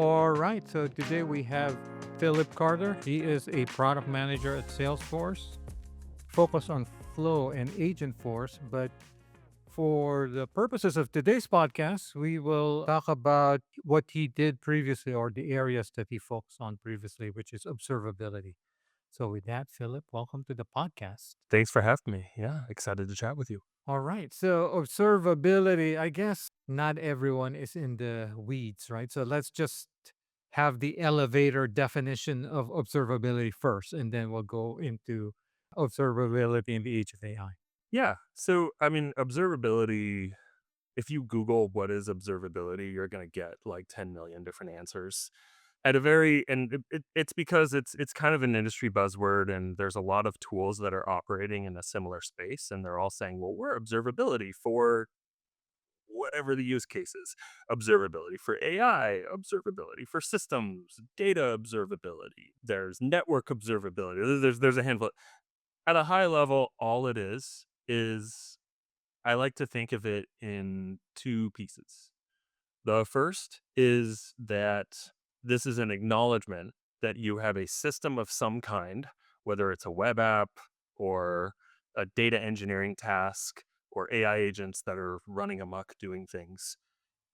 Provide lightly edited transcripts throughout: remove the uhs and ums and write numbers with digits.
All right, so today we have Phillip Carter. He is a product manager at Salesforce, focused on flow and agent force. But for the purposes of today's podcast, we will talk about what he did previously or the areas that he focused on previously, which is observability. So, with that, Philip, welcome to the podcast. Thanks for having me. Yeah, excited to chat with you. All right. So, observability, I guess not everyone is in the weeds, right? So, let's just have the elevator definition of observability first, and then we'll go into observability in the age of AI. Yeah. So, I mean, observability, if you Google what is observability, you're going to get like 10 million different answers. At a very, and it's because it's kind of an industry buzzword, and there's a lot of tools that are operating in a similar space, and they're all saying, well, we're observability for whatever the use case is. Observability for AI, observability for systems, data observability. There's network observability. There's a handful. At a high level, all it is I like to think of it in two pieces. The first is that this is an acknowledgement that you have a system of some kind, whether it's a web app or a data engineering task or AI agents that are running amok doing things.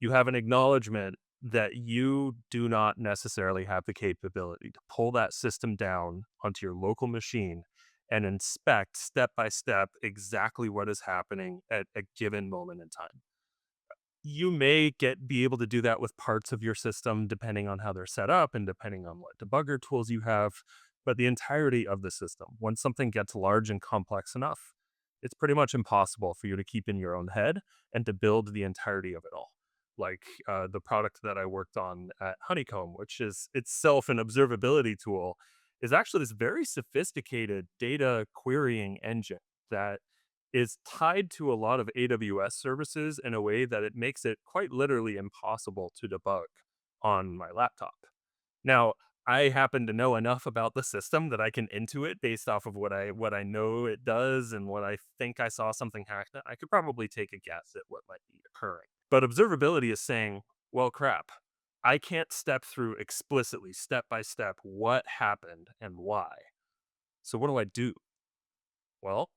You have an acknowledgement that you do not necessarily have the capability to pull that system down onto your local machine and inspect step by step exactly what is happening at a given moment in time. You may be able to do that with parts of your system depending on how they're set up and depending on what debugger tools you have, but the entirety of the system, when something gets large and complex enough, it's pretty much impossible for you to keep in your own head and to build the entirety of it all. Like the product that I worked on at Honeycomb, which is itself an observability tool, is actually this very sophisticated data querying engine that is tied to a lot of AWS services in a way that it makes it quite literally impossible to debug on my laptop. Now, I happen to know enough about the system that I can intuit based off of what I know it does and what I think I saw something hacked. I could probably take a guess at what might be occurring. But observability is saying, well, crap. I can't step through explicitly, step by step, what happened and why. So what do I do? Well,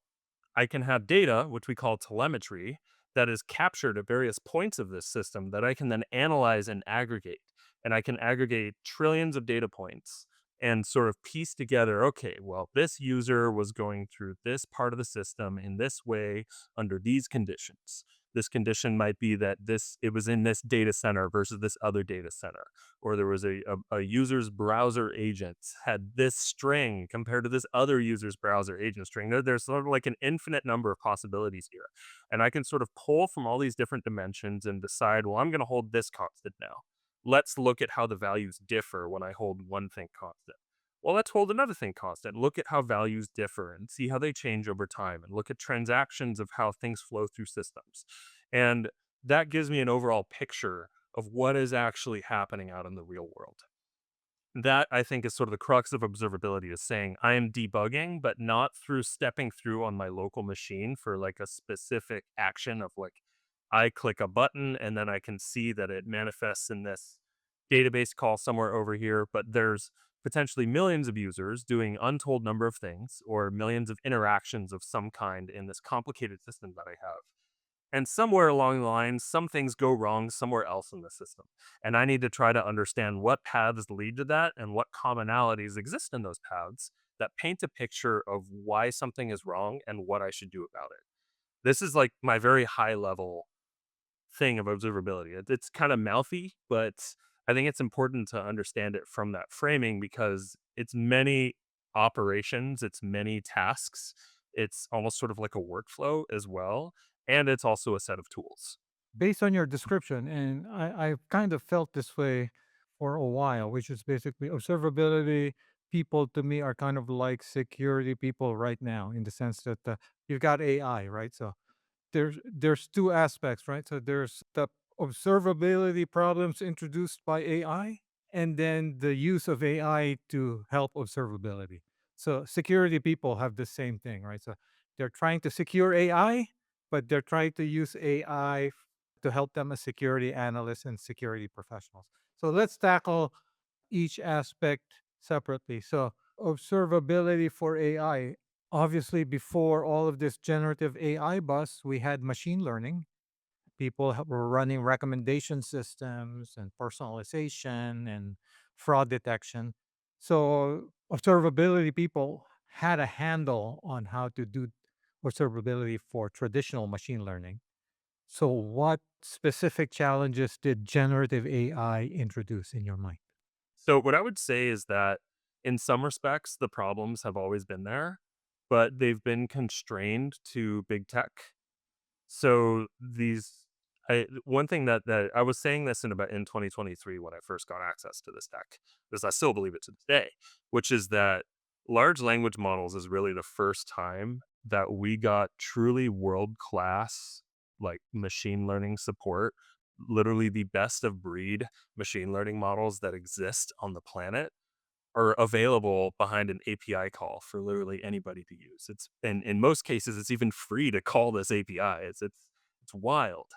I can have data, which we call telemetry, that is captured at various points of this system that I can then analyze and aggregate. And I can aggregate trillions of data points and sort of piece together, okay, well, this user was going through this part of the system in this way under these conditions. This condition might be that it was in this data center versus this other data center, or there was a user's browser agent had this string compared to this other user's browser agent string. There's sort of like an infinite number of possibilities here. And I can sort of pull from all these different dimensions and decide, well, I'm going to hold this constant now. Let's look at how the values differ when I hold one thing constant. Well, let's hold another thing constant. Look at how values differ and see how they change over time and look at transactions of how things flow through systems. And that gives me an overall picture of what is actually happening out in the real world. That I think is sort of the crux of observability is saying I am debugging, but not through stepping through on my local machine for like a specific action of like I click a button and then I can see that it manifests in this database call somewhere over here, but there's potentially millions of users doing untold number of things or millions of interactions of some kind in this complicated system that I have. And somewhere along the line, some things go wrong somewhere else in the system. And I need to try to understand what paths lead to that and what commonalities exist in those paths that paint a picture of why something is wrong and what I should do about it. This is like my very high level thing of observability. It's kind of mouthy, but I think it's important to understand it from that framing because it's many operations, it's many tasks, it's almost sort of like a workflow as well, and it's also a set of tools. Based on your description, and I've kind of felt this way for a while, which is basically observability people to me are kind of like security people right now, in the sense that you've got AI, right? So there's two aspects, right? So there's the observability problems introduced by AI, and then the use of AI to help observability. So security people have the same thing, right? So they're trying to secure AI, but they're trying to use AI to help them as security analysts and security professionals. So let's tackle each aspect separately. So, observability for AI. Obviously, before all of this generative AI buzz, we had machine learning. People were running recommendation systems and personalization and fraud detection. So, observability people had a handle on how to do observability for traditional machine learning. So, what specific challenges did generative AI introduce in your mind? So what I would say is that in some respects, the problems have always been there, but they've been constrained to big tech. So these one thing that I was saying this in 2023 when I first got access to this tech, because I still believe it to this day, which is that large language models is really the first time that we got truly world class like machine learning support, literally the best of breed machine learning models that exist on the planet are available behind an API call for literally anybody to use. It's and in most cases, it's even free to call this API. It's wild.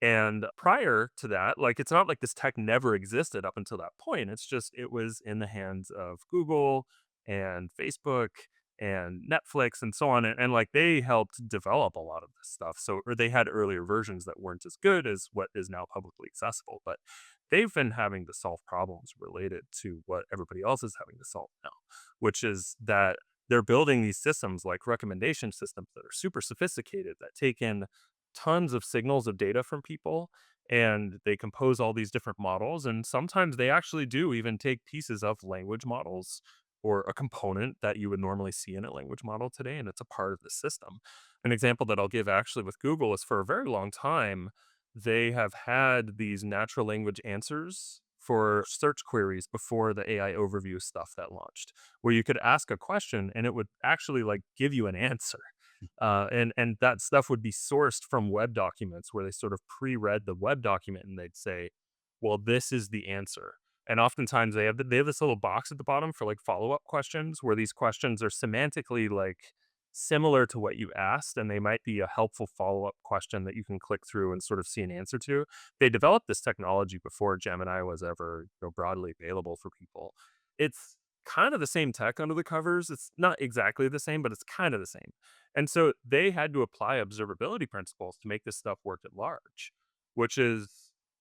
And prior to that, like it's not like this tech never existed up until that point. It's just it was in the hands of Google and Facebook and Netflix and so on. And like they helped develop a lot of this stuff. So or they had earlier versions that weren't as good as what is now publicly accessible. But they've been having to solve problems related to what everybody else is having to solve now, which is that they're building these systems like recommendation systems that are super sophisticated that take in tons of signals of data from people and they compose all these different models and sometimes they actually do even take pieces of language models or a component that you would normally see in a language model today and it's a part of the system. An example that I'll give actually with Google is for a very long time they have had these natural language answers for search queries before the AI overview stuff that launched, where you could ask a question and it would actually like give you an answer. And that stuff would be sourced from web documents where they sort of pre-read the web document and they'd say, "Well, this is the answer." And oftentimes they have this little box at the bottom for like follow-up questions where these questions are semantically like similar to what you asked, and they might be a helpful follow-up question that you can click through and sort of see an answer to. They developed this technology before Gemini was ever, broadly available for people. It's kind of the same tech under the covers. It's not exactly the same, but it's kind of the same. And so they had to apply observability principles to make this stuff work at large, which is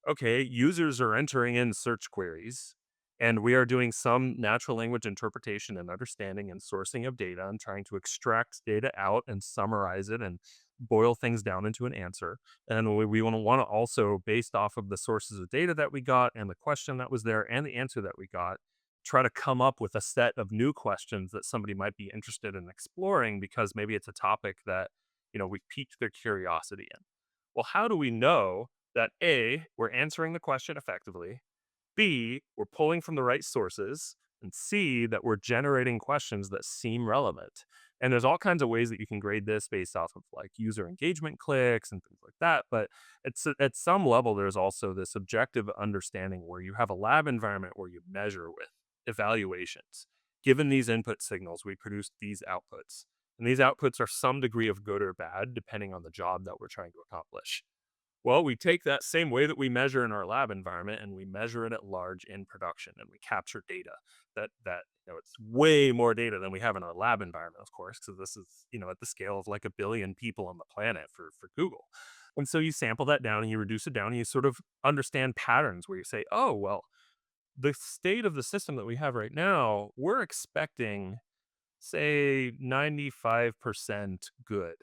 okay, users are entering in search queries and we are doing some natural language interpretation and understanding and sourcing of data and trying to extract data out and summarize it and boil things down into an answer. And we want to also, based off of the sources of data that we got and the question that was there and the answer that we got, try to come up with a set of new questions that somebody might be interested in exploring because maybe it's a topic that, we piqued their curiosity in. Well, how do we know that A, we're answering the question effectively, B, we're pulling from the right sources, and C, that we're generating questions that seem relevant. And there's all kinds of ways that you can grade this based off of like user engagement clicks and things like that. But at some level, there's also this objective understanding where you have a lab environment where you measure with evaluations. Given these input signals, we produce these outputs. And these outputs are some degree of good or bad, depending on the job that we're trying to accomplish. Well, we take that same way that we measure in our lab environment and we measure it at large in production and we capture data that it's way more data than we have in our lab environment, of course, because this is, at the scale of like a billion people on the planet for Google. And so you sample that down and you reduce it down and you sort of understand patterns where you say, oh, well, the state of the system that we have right now, we're expecting say 95% good.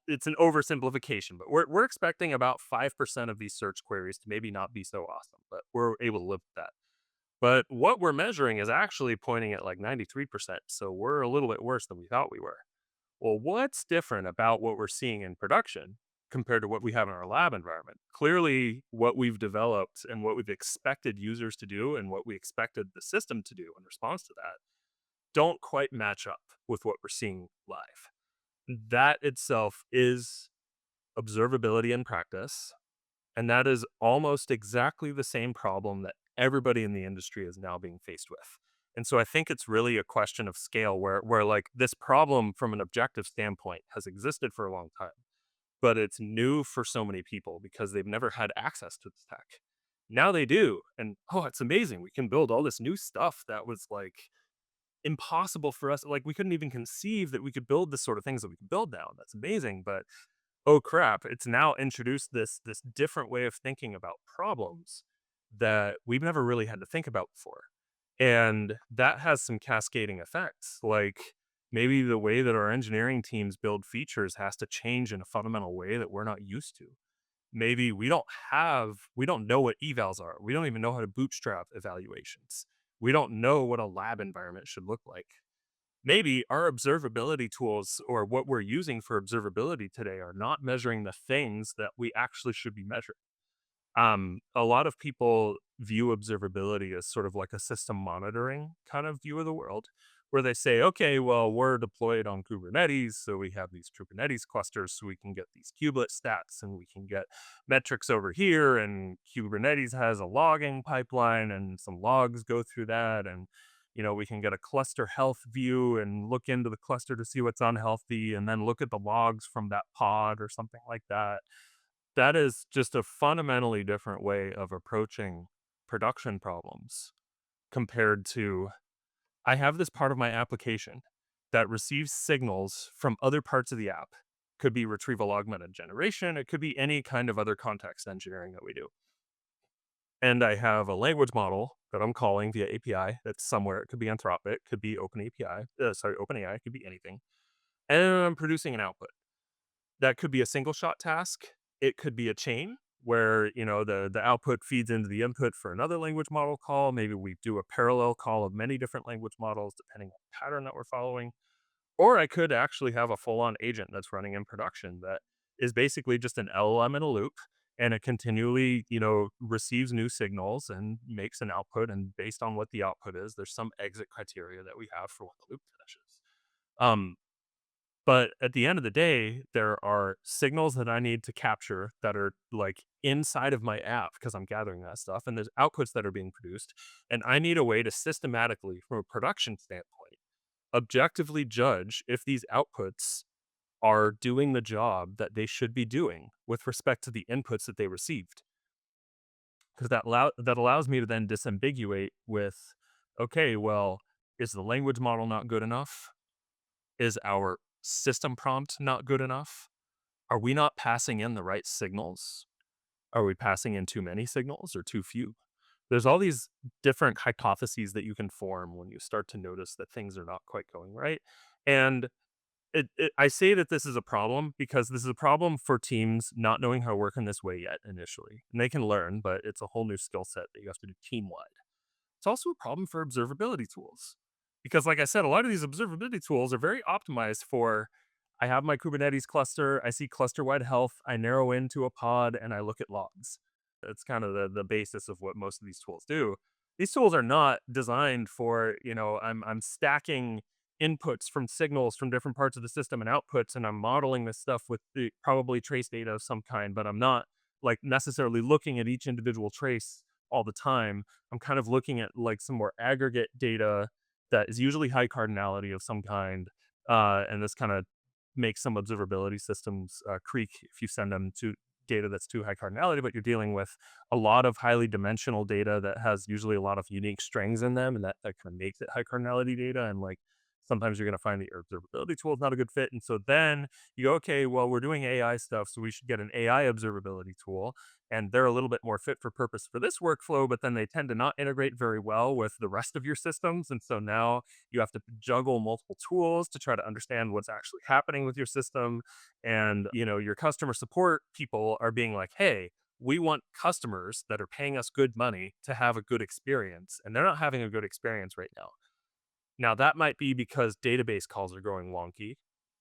It's an oversimplification, but we're expecting about 5% of these search queries to maybe not be so awesome, but we're able to live with that. But what we're measuring is actually pointing at like 93%. So we're a little bit worse than we thought we were. Well, what's different about what we're seeing in production compared to what we have in our lab environment? Clearly, what we've developed and what we've expected users to do and what we expected the system to do in response to that don't quite match up with what we're seeing live. That itself is observability in practice. And that is almost exactly the same problem that everybody in the industry is now being faced with. And so I think it's really a question of scale where like this problem from an objective standpoint has existed for a long time, but it's new for so many people because they've never had access to this tech. Now they do. And oh, it's amazing. We can build all this new stuff that was like impossible for us. Like we couldn't even conceive that we could build the sort of things that we can build now. That's amazing. But oh crap, it's now introduced this different way of thinking about problems that we've never really had to think about before. And that has some cascading effects. Like maybe the way that our engineering teams build features has to change in a fundamental way that we're not used to. Maybe we don't know what evals are. We don't even know how to bootstrap evaluations. We don't know what a lab environment should look like. Maybe our observability tools or what we're using for observability today are not measuring the things that we actually should be measuring. A lot of people view observability as sort of like a system monitoring kind of view of the world, where they say, okay, well, we're deployed on Kubernetes, so we have these Kubernetes clusters, so we can get these kubelet stats and we can get metrics over here. And Kubernetes has a logging pipeline, and some logs go through that. And we can get a cluster health view and look into the cluster to see what's unhealthy, and then look at the logs from that pod or something like that. That is just a fundamentally different way of approaching production problems compared to I have this part of my application that receives signals from other parts of the app. Could be retrieval augmented generation, it could be any kind of other context engineering that we do. And I have a language model that I'm calling via API that's somewhere. It could be Anthropic, could be OpenAI, it could be anything. And I'm producing an output. That could be a single shot task. It could be a chain where, the output feeds into the input for another language model call. Maybe we do a parallel call of many different language models depending on the pattern that we're following. Or I could actually have a full on agent that's running in production that is basically just an LLM in a loop, and it continually, receives new signals and makes an output. And based on what the output is, there's some exit criteria that we have for what the loop finishes. Um, but at the end of the day, there are signals that I need to capture that are like inside of my app because I'm gathering that stuff. And there's outputs that are being produced. And I need a way to systematically, from a production standpoint, objectively judge if these outputs are doing the job that they should be doing with respect to the inputs that they received. Because that allows me to then disambiguate with, okay, well, is the language model not good enough? Is our system prompt not good enough? Are we not passing in the right signals? Are we passing in too many signals or too few? There's all these different hypotheses that you can form when you start to notice that things are not quite going right. And I say that this is a problem because this is a problem for teams not knowing how to work in this way yet initially. And they can learn, but it's a whole new skill set that you have to do team wide. It's also a problem for observability tools because, like I said, a lot of these observability tools are very optimized for I have my Kubernetes cluster, I see cluster wide health, I narrow into a pod, and I look at logs. That's kind of the basis of what most of these tools do. These tools are not designed for, I'm stacking inputs from signals from different parts of the system and outputs, and I'm modeling this stuff with the probably trace data of some kind, but I'm not like necessarily looking at each individual trace all the time. I'm kind of looking at like some more aggregate data that is usually high cardinality of some kind. And this kind of makes some observability systems creak if you send them to data that's too high cardinality, but you're dealing with a lot of highly dimensional data that has usually a lot of unique strings in them, and that kind of makes it high cardinality data. And like sometimes you're going to find the observability tool is not a good fit. And so then you go, okay, well, we're doing AI stuff, so we should get an AI observability tool. And they're a little bit more fit for purpose for this workflow, but then they tend to not integrate very well with the rest of your systems. And so now you have to juggle multiple tools to try to understand what's actually happening with your system. And, your customer support people are being like, hey, we want customers that are paying us good money to have a good experience. And they're not having a good experience right now. Now, that might be because database calls are going wonky,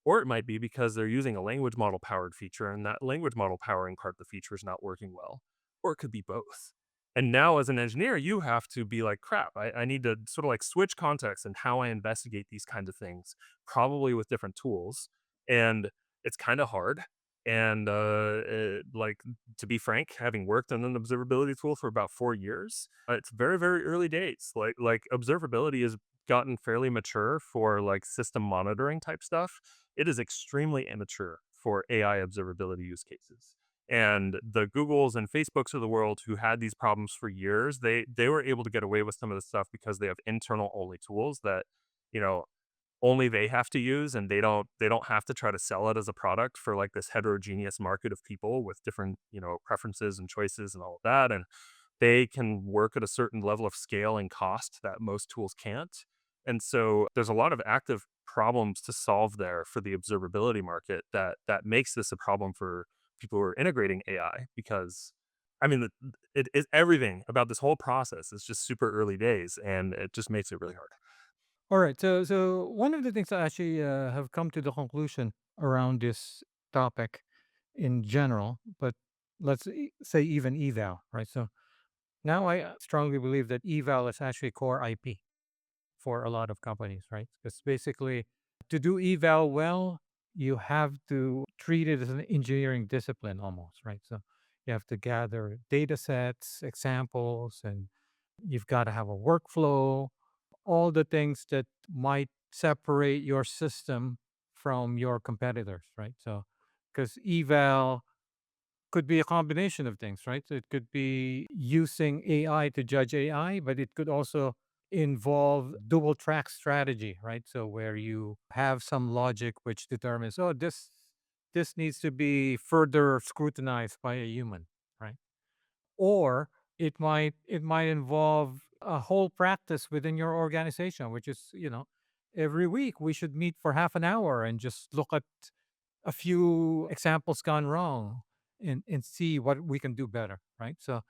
or it might be because they're using a language model powered feature and that language model powering part of the feature is not working well, or it could be both. And now, as an engineer, you have to be like, crap, I need to sort of like switch context and how I investigate these kinds of things, probably with different tools. And it's kind of hard. And like to be frank, having worked on an observability tool for about 4 years, it's very, very early days. Like observability has gotten fairly mature for like system monitoring type stuff. It is extremely immature for AI observability use cases. And the Googles and Facebooks of the world who had these problems for years, they were able to get away with some of this stuff because they have internal only tools that, you know, only they have to use, and they don't have to try to sell it as a product for like this heterogeneous market of people with different, preferences and choices and all of that. And they can work at a certain level of scale and cost that most tools can't. And so there's a lot of active problems to solve there for the observability market that makes this a problem for people who are integrating AI because I mean everything about this whole process is just super early days and it just makes it really hard. All right. So one of the things I actually have come to the conclusion around this topic in general, but say even eval, right? So now I strongly believe that eval is actually core IP for a lot of companies, right? Because basically, to do eval well, you have to treat it as an engineering discipline almost, right? So you have to gather data sets, examples, and you've got to have a workflow, all the things that might separate your system from your competitors, right? So, because eval could be a combination of things, right? So it could be using AI to judge AI, but it could also involve dual track strategy, right? So where you have some logic which determines, oh, this needs to be further scrutinized by a human, right? Or it might involve a whole practice within your organization, which is, every week we should meet for half an hour and just look at a few examples gone wrong and see what we can do better, right? So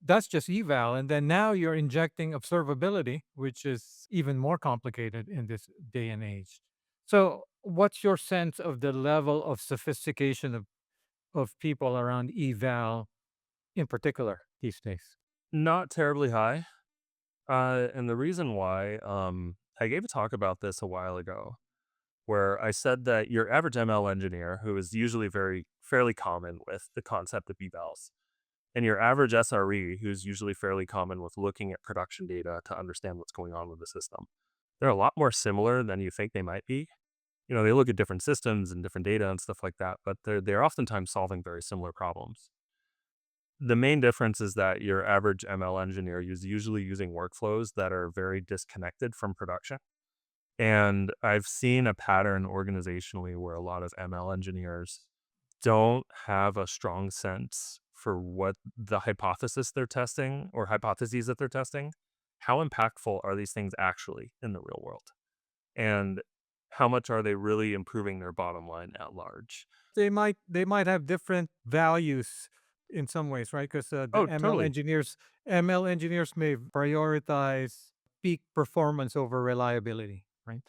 that's just eval, and then now you're injecting observability, which is even more complicated in this day and age. So what's your sense of the level of sophistication of people around eval in particular these days? Not terribly high. And the reason why, I gave a talk about this a while ago where I said that your average ML engineer, who is usually very fairly common with the concept of evals, and your average SRE, who's usually fairly common with looking at production data to understand what's going on with the system, they're a lot more similar than you think they might be. They look at different systems and different data and stuff like that, but they're oftentimes solving very similar problems. The main difference is that your average ML engineer is usually using workflows that are very disconnected from production. And I've seen a pattern organizationally where a lot of ML engineers don't have a strong sense for what the hypothesis they're testing or hypotheses that they're testing. How impactful are these things actually in the real world? And how much are they really improving their bottom line at large? They might have different values in some ways, right? Because the Oh, totally. ML engineers may prioritize peak performance over reliability, right?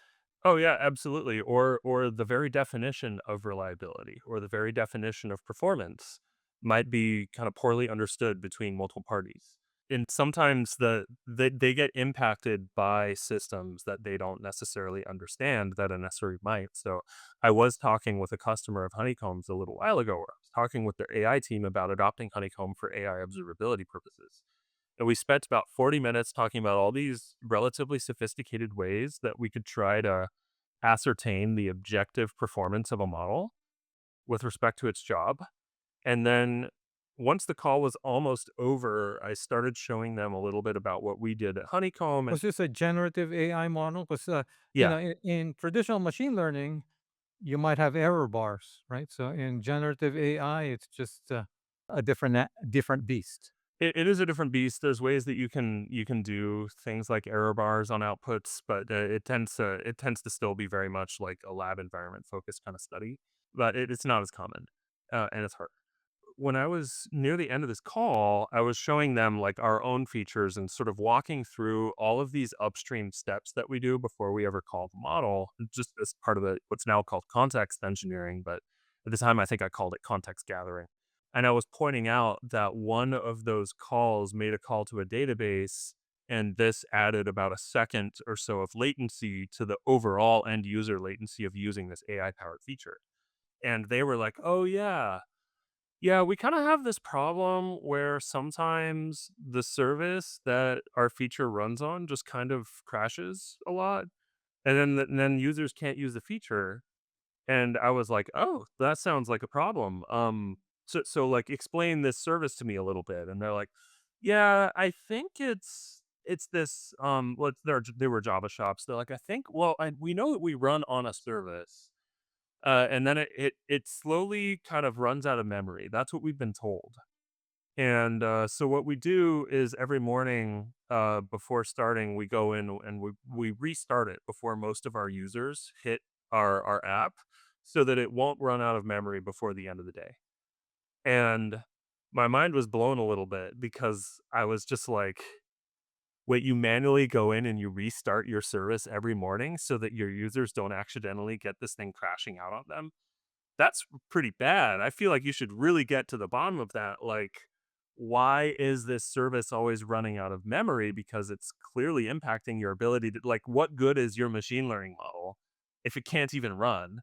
Oh yeah, absolutely. Or the very definition of reliability or the very definition of performance might be kind of poorly understood between multiple parties. And sometimes they get impacted by systems that they don't necessarily understand that an SRE might. So I was talking with a customer of Honeycomb's a little while ago where I was talking with their AI team about adopting Honeycomb for AI observability purposes. And we spent about 40 minutes talking about all these relatively sophisticated ways that we could try to ascertain the objective performance of a model with respect to its job. And then once the call was almost over, I started showing them a little bit about what we did at Honeycomb. And Was this a generative AI model? Because yeah, in traditional machine learning, you might have error bars, right? So in generative AI, it's just a different beast. it is a different beast. There's ways that you can do things like error bars on outputs, but it tends to still be very much like a lab environment focused kind of study. But it's not as common, and it's hard. When I was near the end of this call, I was showing them like our own features and sort of walking through all of these upstream steps that we do before we ever call the model, just as part of what's now called context engineering. But at the time, I think I called it context gathering. And I was pointing out that one of those calls made a call to a database, and this added about a second or so of latency to the overall end user latency of using this AI powered feature. And they were like, oh, yeah, yeah, we kinda have this problem where sometimes the service that our feature runs on just kind of crashes a lot, and then users can't use the feature, and I was like, "Oh, that sounds like a problem." so like explain this service to me a little bit, and they're like, yeah, I think it's this well they were Java shops. They're like, I think, well, we know that we run on a service, and then it slowly kind of runs out of memory. That's what we've been told. And so what we do is every morning, before starting, we go in and we restart it before most of our users hit our app, so that it won't run out of memory before the end of the day. And my mind was blown a little bit because I was just like, wait, you manually go in and you restart your service every morning so that your users don't accidentally get this thing crashing out on them? That's pretty bad. I feel like you should really get to the bottom of that. Like, why is this service always running out of memory? Because it's clearly impacting your ability to, like, what good is your machine learning model if it can't even run?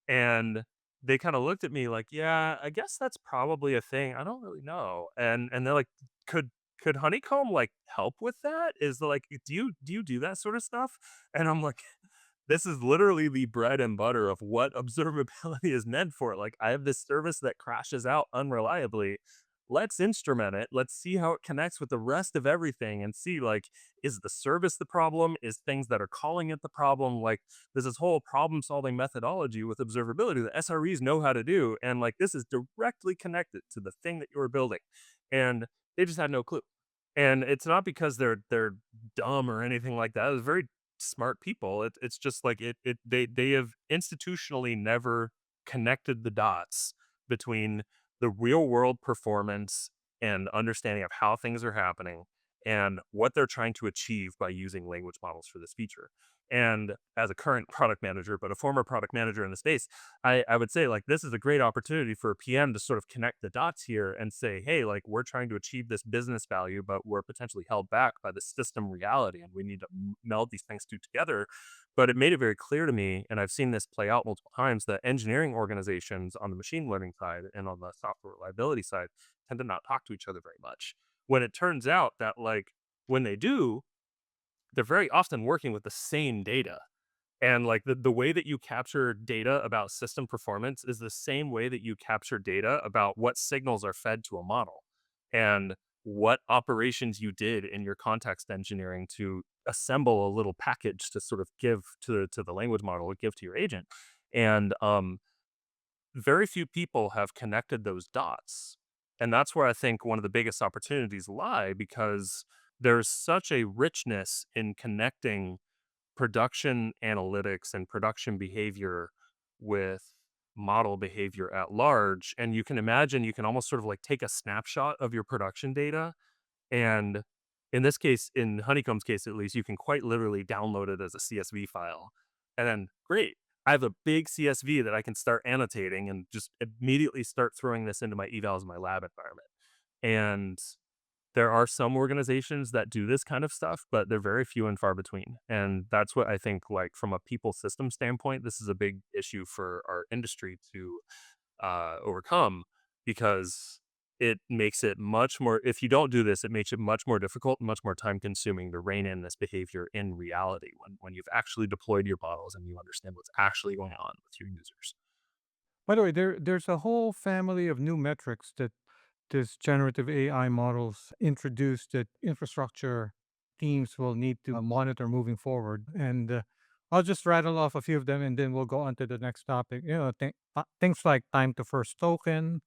And they kind of looked at me like, yeah, I guess that's probably a thing. I don't really know. And they're like, could could Honeycomb like help with that? Is like, do you do that sort of stuff? And I'm like, this is literally the bread and butter of what observability is meant for. Like, I have this service that crashes out unreliably. Let's instrument it. Let's see how it connects with the rest of everything and see, like, is the service the problem? Is things that are calling it the problem? Like, there's this whole problem solving methodology with observability that SREs know how to do. And like, this is directly connected to the thing that you were building. And they just had no clue. And it's not because they're dumb or anything like that. It was very smart people. It's just like they have institutionally never connected the dots between the real world performance and understanding of how things are happening and what they're trying to achieve by using language models for this feature. And as a current product manager, but a former product manager in the space, I would say like this is a great opportunity for a PM to sort of connect the dots here and say, hey, like we're trying to achieve this business value, but we're potentially held back by the system reality, and we need to meld these things two together. But it made it very clear to me, and I've seen this play out multiple times, that engineering organizations on the machine learning side and on the software reliability side tend to not talk to each other very much. When it turns out that like when they do, they're very often working with the same data, and like the way that you capture data about system performance is the same way that you capture data about what signals are fed to a model and what operations you did in your context engineering to assemble a little package to sort of give to the language model, give to your agent. And very few people have connected those dots. And that's where I think one of the biggest opportunities lie, because there's such a richness in connecting production analytics and production behavior with model behavior at large. And you can imagine you can almost sort of like take a snapshot of your production data. And in this case, in Honeycomb's case at least, you can quite literally download it as a CSV file. And then, great, I have a big CSV that I can start annotating and just immediately start throwing this into my evals in my lab environment. And there are some organizations that do this kind of stuff, but they're very few and far between. And that's what I think, like, from a people system standpoint, this is a big issue for our industry to overcome, because it makes it much more, if you don't do this, it makes it much more difficult and much more time consuming to rein in this behavior in reality when you've actually deployed your models and you understand what's actually going on with your users. By the way, there's a whole family of new metrics that this generative AI models introduce that infrastructure teams will need to monitor moving forward. And I'll just rattle off a few of them, and then we'll go on to the next topic. Things like time to first token,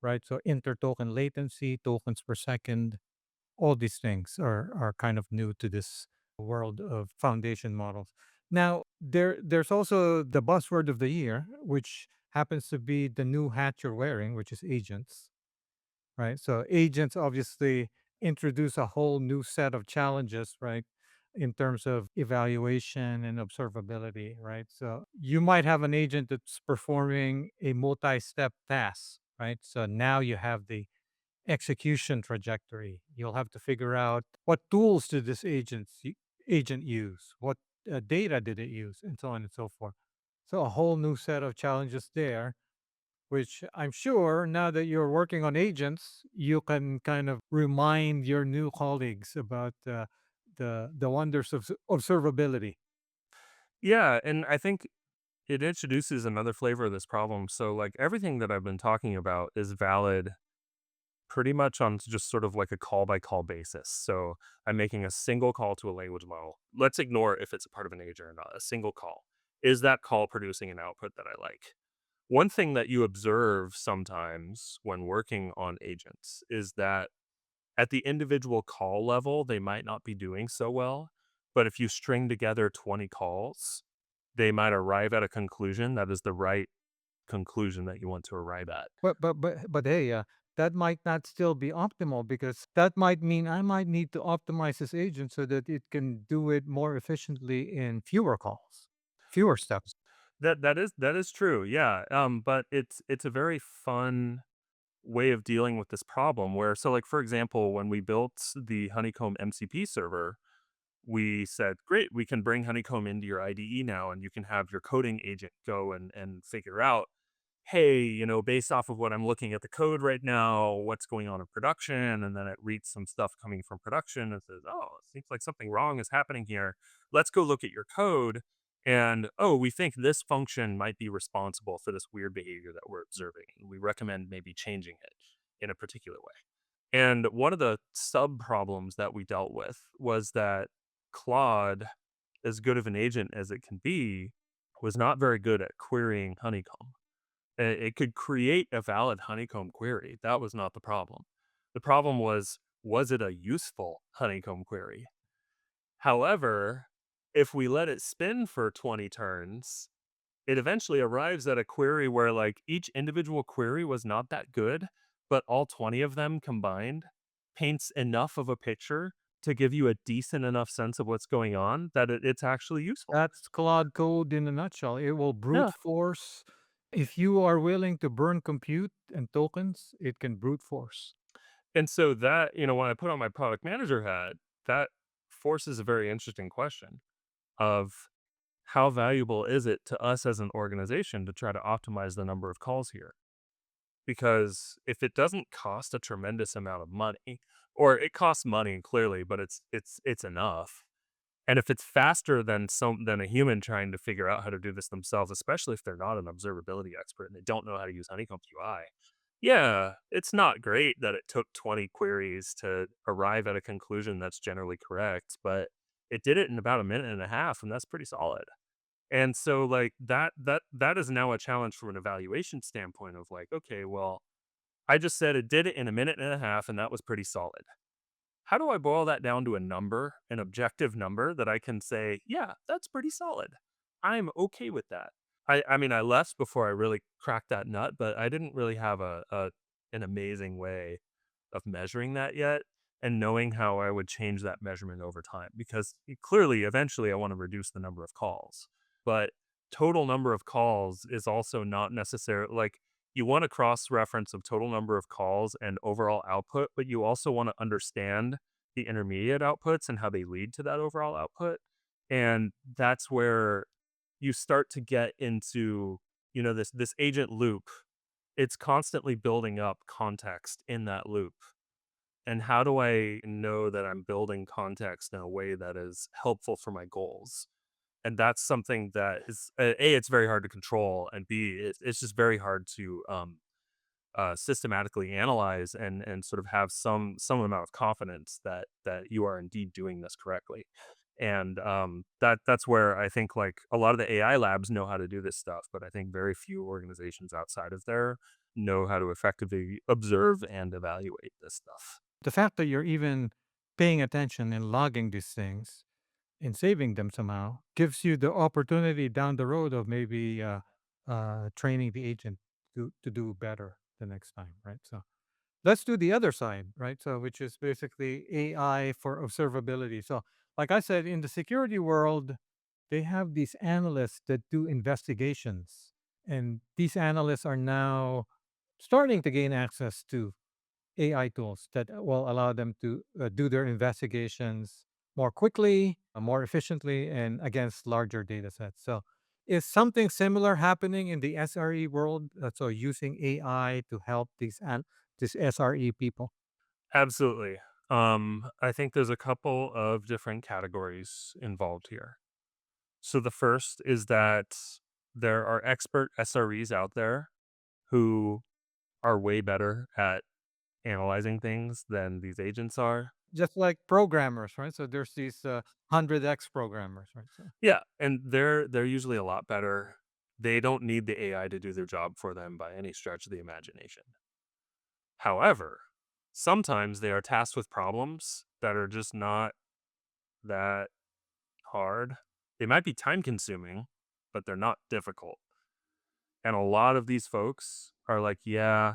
right? So inter token latency, tokens per second. All these things are kind of new to this world of foundation models. Now, there's also the buzzword of the year, which happens to be the new hat you're wearing, which is agents, right? So agents obviously introduce a whole new set of challenges, right? In terms of evaluation and observability, right? So you might have an agent that's performing a multi-step task, right? So now you have the execution trajectory. You'll have to figure out what tools did this agent use, what data did it use, and so on and so forth. So a whole new set of challenges there, which I'm sure now that you're working on agents, you can kind of remind your new colleagues about the wonders of observability. Yeah, and I think it introduces another flavor of this problem. So, like, everything that I've been talking about is valid pretty much on just sort of like a call by call basis. So, I'm making a single call to a language model. Let's ignore if it's a part of an agent or not. A single call. Is that call producing an output that I like? One thing that you observe sometimes when working on agents is that at the individual call level, they might not be doing so well, but if you string together 20 calls, they might arrive at a conclusion that is the right conclusion that you want to arrive at. But hey, that might not still be optimal because that might mean I might need to optimize this agent so that it can do it more efficiently in fewer calls, fewer steps. That is true, yeah, but it's a very fun way of dealing with this problem where so, like, for example, when we built the Honeycomb MCP server, we said, "Great, we can bring Honeycomb into your IDE now, and you can have your coding agent go and figure out, hey, based off of what I'm looking at the code right now, what's going on in production?" And then it reads some stuff coming from production and says, "Oh, it seems like something wrong is happening here. Let's go look at your code. And oh, we think this function might be responsible for this weird behavior that we're observing. And we recommend maybe changing it in a particular way." And one of the sub problems that we dealt with was that Claude, as good of an agent as it can be, was not very good at querying Honeycomb. It could create a valid Honeycomb query. That was not the problem. The problem was it a useful Honeycomb query? However, if we let it spin for 20 turns, it eventually arrives at a query where, like, each individual query was not that good, but all 20 of them combined paints enough of a picture to give you a decent enough sense of what's going on that it's actually useful. That's Claude Code in a nutshell. It will brute Yeah. force. If you are willing to burn compute and tokens, it can brute force. And so that, when I put on my product manager hat, that forces a very interesting question of how valuable is it to us as an organization to try to optimize the number of calls here? Because if it doesn't cost a tremendous amount of money, or it costs money clearly, but it's enough. And if it's faster than a human trying to figure out how to do this themselves, especially if they're not an observability expert and they don't know how to use Honeycomb's UI, yeah, it's not great that it took 20 queries to arrive at a conclusion that's generally correct, but it did it in about a minute and a half, and that's pretty solid. And so, like, that is now a challenge from an evaluation standpoint of like, okay, well, I just said it did it in a minute and a half, and that was pretty solid. How do I boil that down to a number, an objective number that I can say, yeah, that's pretty solid. I'm okay with that. I mean, I left before I really cracked that nut, but I didn't really have a an amazing way of measuring that yet and knowing how I would change that measurement over time because clearly eventually I want to reduce the number of calls. But total number of calls is also not necessarily like you want to cross reference of total number of calls and overall output, but you also want to understand the intermediate outputs and how they lead to that overall output. And that's where you start to get into, this agent loop. It's constantly building up context in that loop. And how do I know that I'm building context in a way that is helpful for my goals? And that's something that is A, it's very hard to control, and B, it's just very hard to systematically analyze and sort of have some amount of confidence that you are indeed doing this correctly. And that's where I think like a lot of the AI labs know how to do this stuff, but I think very few organizations outside of there know how to effectively observe and evaluate this stuff. The fact that you're even paying attention and logging these things and saving them somehow gives you the opportunity down the road of maybe training the agent to do better the next time, right? So let's do the other side, right? So which is basically AI for observability. So like I said, in the security world, they have these analysts that do investigations, and these analysts are now starting to gain access to AI tools that will allow them to do their investigations more quickly, more efficiently, and against larger data sets. So, is something similar happening in the SRE world? So, using AI to help these SRE people. Absolutely. I think there's a couple of different categories involved here. So the first is that There are expert SREs out there who are way better at analyzing things than these agents are. Just like programmers, right? So there's these 100x programmers, right? So Yeah, and they're usually a lot better. They don't need the AI to do their job for them by any stretch of the imagination. However, sometimes they are tasked with problems that are just not that hard. They might be time consuming, but they're not difficult. And a lot of these folks are like, yeah,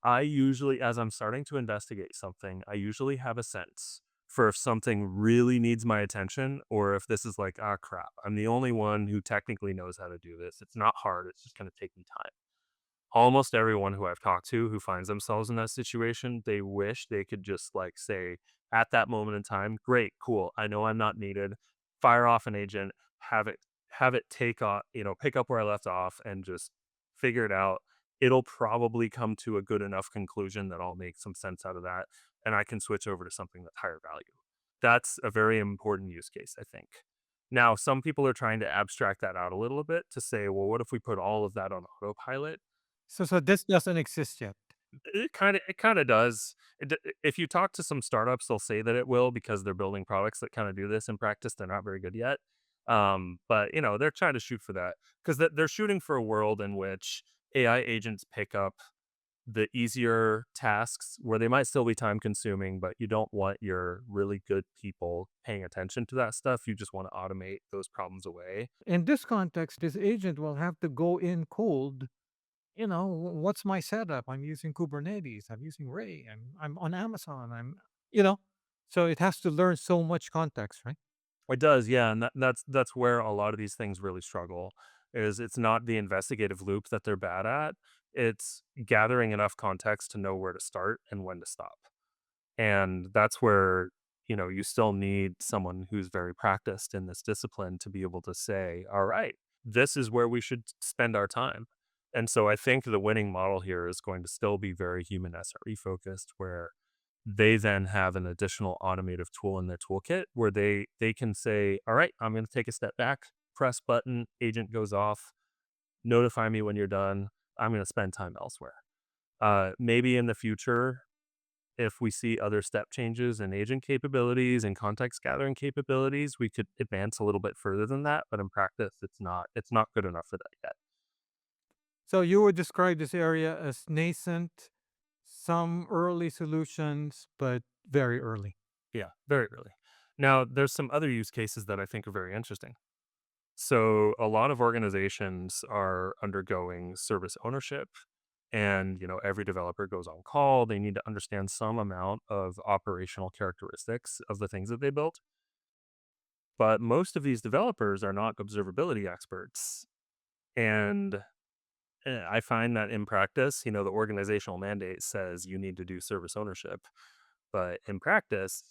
I usually, as I'm starting to investigate something, I usually have a sense for if something really needs my attention or if this is like, ah, crap. I'm the only one who technically knows how to do this. It's not hard. It's just going to take me time. Almost everyone who I've talked to who finds themselves in that situation, they wish they could just like say at that moment in time, great, cool. I know I'm not needed. Fire off an agent, have it take off, pick up where I left off and just figure it out. It'll probably come to a good enough conclusion that I'll make some sense out of that and I can switch over to something that's higher value. That's a very important use case, I think. Now, some people are trying to abstract that out a little bit to say, well, what if we put all of that on autopilot? so this doesn't exist yet. It kinda does. If you talk to some startups, they'll say that it will because they're building products that kinda do this in practice. They're not very good yet. But, they're trying to shoot for that 'cause they're shooting for a world in which AI agents pick up the easier tasks where they might still be time consuming, but you don't want your really good people paying attention to that stuff. You just wanna automate those problems away. In this context, this agent will have to go in cold. What's my setup? I'm using Kubernetes. I'm using Ray. I'm on Amazon. you know, so it has to learn so much context, right? It does, yeah, and that's where a lot of these things really struggle, is it's not the investigative loop that they're bad at, it's gathering enough context to know where to start and when to stop. And that's where, you still need someone who's very practiced in this discipline to be able to say, "All right, this is where we should spend our time." And so I think the winning model here is going to still be very human SRE focused, where they then have an additional automative tool in their toolkit where they can say, "All right, I'm gonna take a step back, press button, agent goes off, notify me when you're done. I'm gonna spend time elsewhere." Maybe in the future, if we see other step changes in agent capabilities and context gathering capabilities, we could advance a little bit further than that, but in practice, it's not good enough for that yet. So you would describe this area as nascent, some early solutions, but very early. Yeah, very early. Now, there's some other use cases that I think are very interesting. So a lot of organizations are undergoing service ownership and, every developer goes on call. They need to understand some amount of operational characteristics of the things that they built. But most of these developers are not observability experts. And I find that in practice, the organizational mandate says you need to do service ownership. But in practice,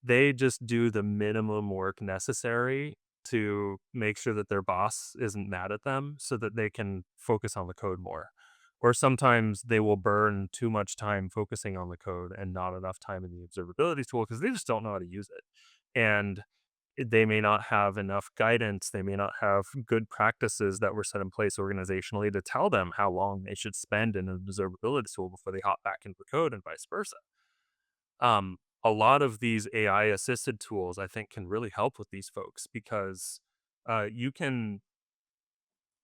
they just do the minimum work necessary to make sure that their boss isn't mad at them so that they can focus on the code more. Or sometimes they will burn too much time focusing on the code and not enough time in the observability tool because they just don't know how to use it. And they may not have enough guidance. They may not have good practices that were set in place organizationally to tell them how long they should spend in an observability tool before they hop back into the code and vice versa. A lot of these AI assisted tools, I think, can really help with these folks because you can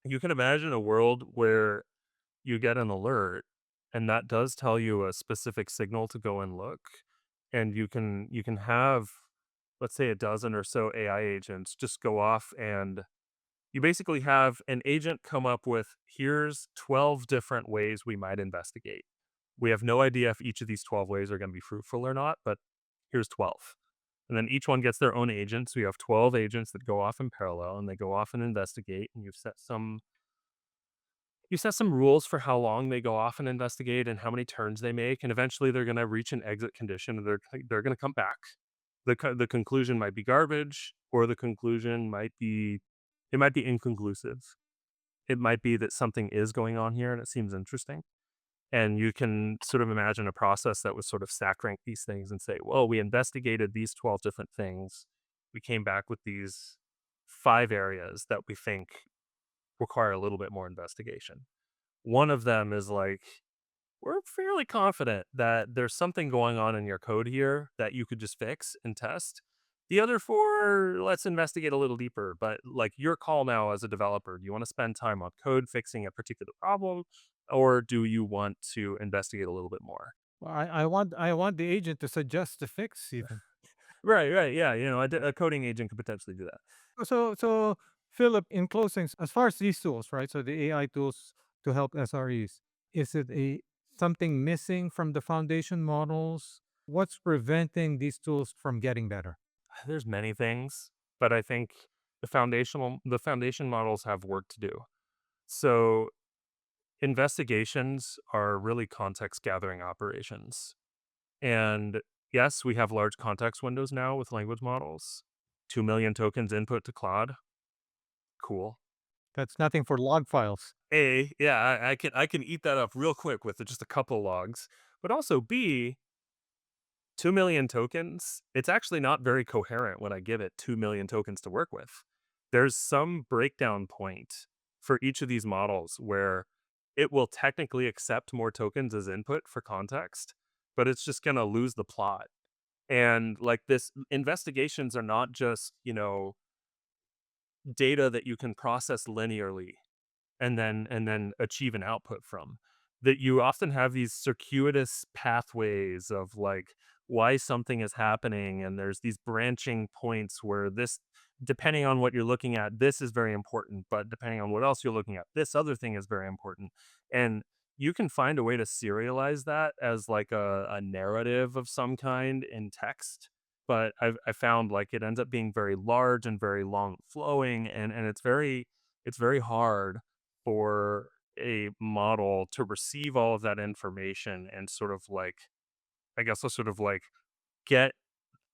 imagine a world where you get an alert and that does tell you a specific signal to go and look, and you can have, let's say, a dozen or so AI agents just go off and you basically have an agent come up with, here's 12 different ways we might investigate. We have no idea if each of these 12 ways are going to be fruitful or not, but here's 12. And then each one gets their own agent. So you have 12 agents that go off in parallel and they go off and investigate. And you set some rules for how long they go off and investigate and how many turns they make. And eventually they're going to reach an exit condition and they're going to come back. The conclusion might be garbage, or the conclusion might be inconclusive. It might be that something is going on here and it seems interesting. And you can sort of imagine a process that would sort of stack rank these things and say, well, we investigated these 12 different things. We came back with these 5 areas that we think require a little bit more investigation. One of them is like, we're fairly confident that there's something going on in your code here that you could just fix and test. The other four, let's investigate a little deeper. But like your call now as a developer, do you want to spend time on code fixing a particular problem, or do you want to investigate a little bit more? Well, I want the agent to suggest the fix even. Right, right, yeah. A coding agent could potentially do that. So Philip, in closing, as far as these tools, right? So the AI tools to help SREs, is it a something missing from the foundation models? What's preventing these tools from getting better? There's many things, but I think the foundation models have work to do. So investigations are really context gathering operations. And yes, we have large context windows now with language models. 2 million tokens input to Claude. Cool. That's nothing for log files. Yeah, I can eat that up real quick with just a couple logs. But also B, 2 million tokens, it's actually not very coherent when I give it 2 million tokens to work with. There's some breakdown point for each of these models where it will technically accept more tokens as input for context, but it's just going to lose the plot. And like this, investigations are not just, data that you can process linearly and then achieve an output from. That you often have these circuitous pathways of like why something is happening, and there's these branching points where this, depending on what you're looking at, this is very important, but depending on what else you're looking at, this other thing is very important. And you can find a way to serialize that as like a narrative of some kind in text, but I found like it ends up being very large and very long flowing, and it's very hard for a model to receive all of that information and sort of like, I guess, sort of like get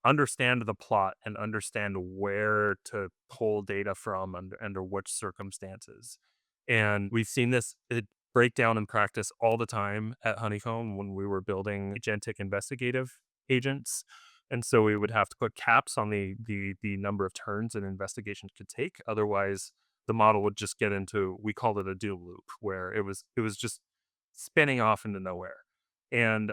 understand the plot and understand where to pull data from under which circumstances. And we've seen this break down in practice all the time at Honeycomb when we were building agentic investigative agents. And so we would have to put caps on the number of turns an investigation could take. Otherwise, the model would just get into, we called it a doom loop, where it was just spinning off into nowhere. And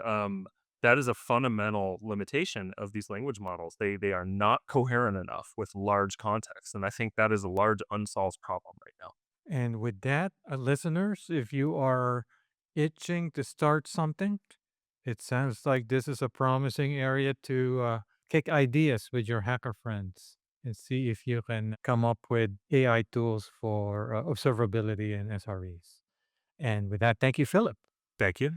that is a fundamental limitation of these language models. They are not coherent enough with large context, and I think that is a large unsolved problem right now. And with that, listeners, if you are itching to start something, it sounds like this is a promising area to kick ideas with your hacker friends and see if you can come up with AI tools for observability and SREs. And with that, thank you, Philip. Thank you.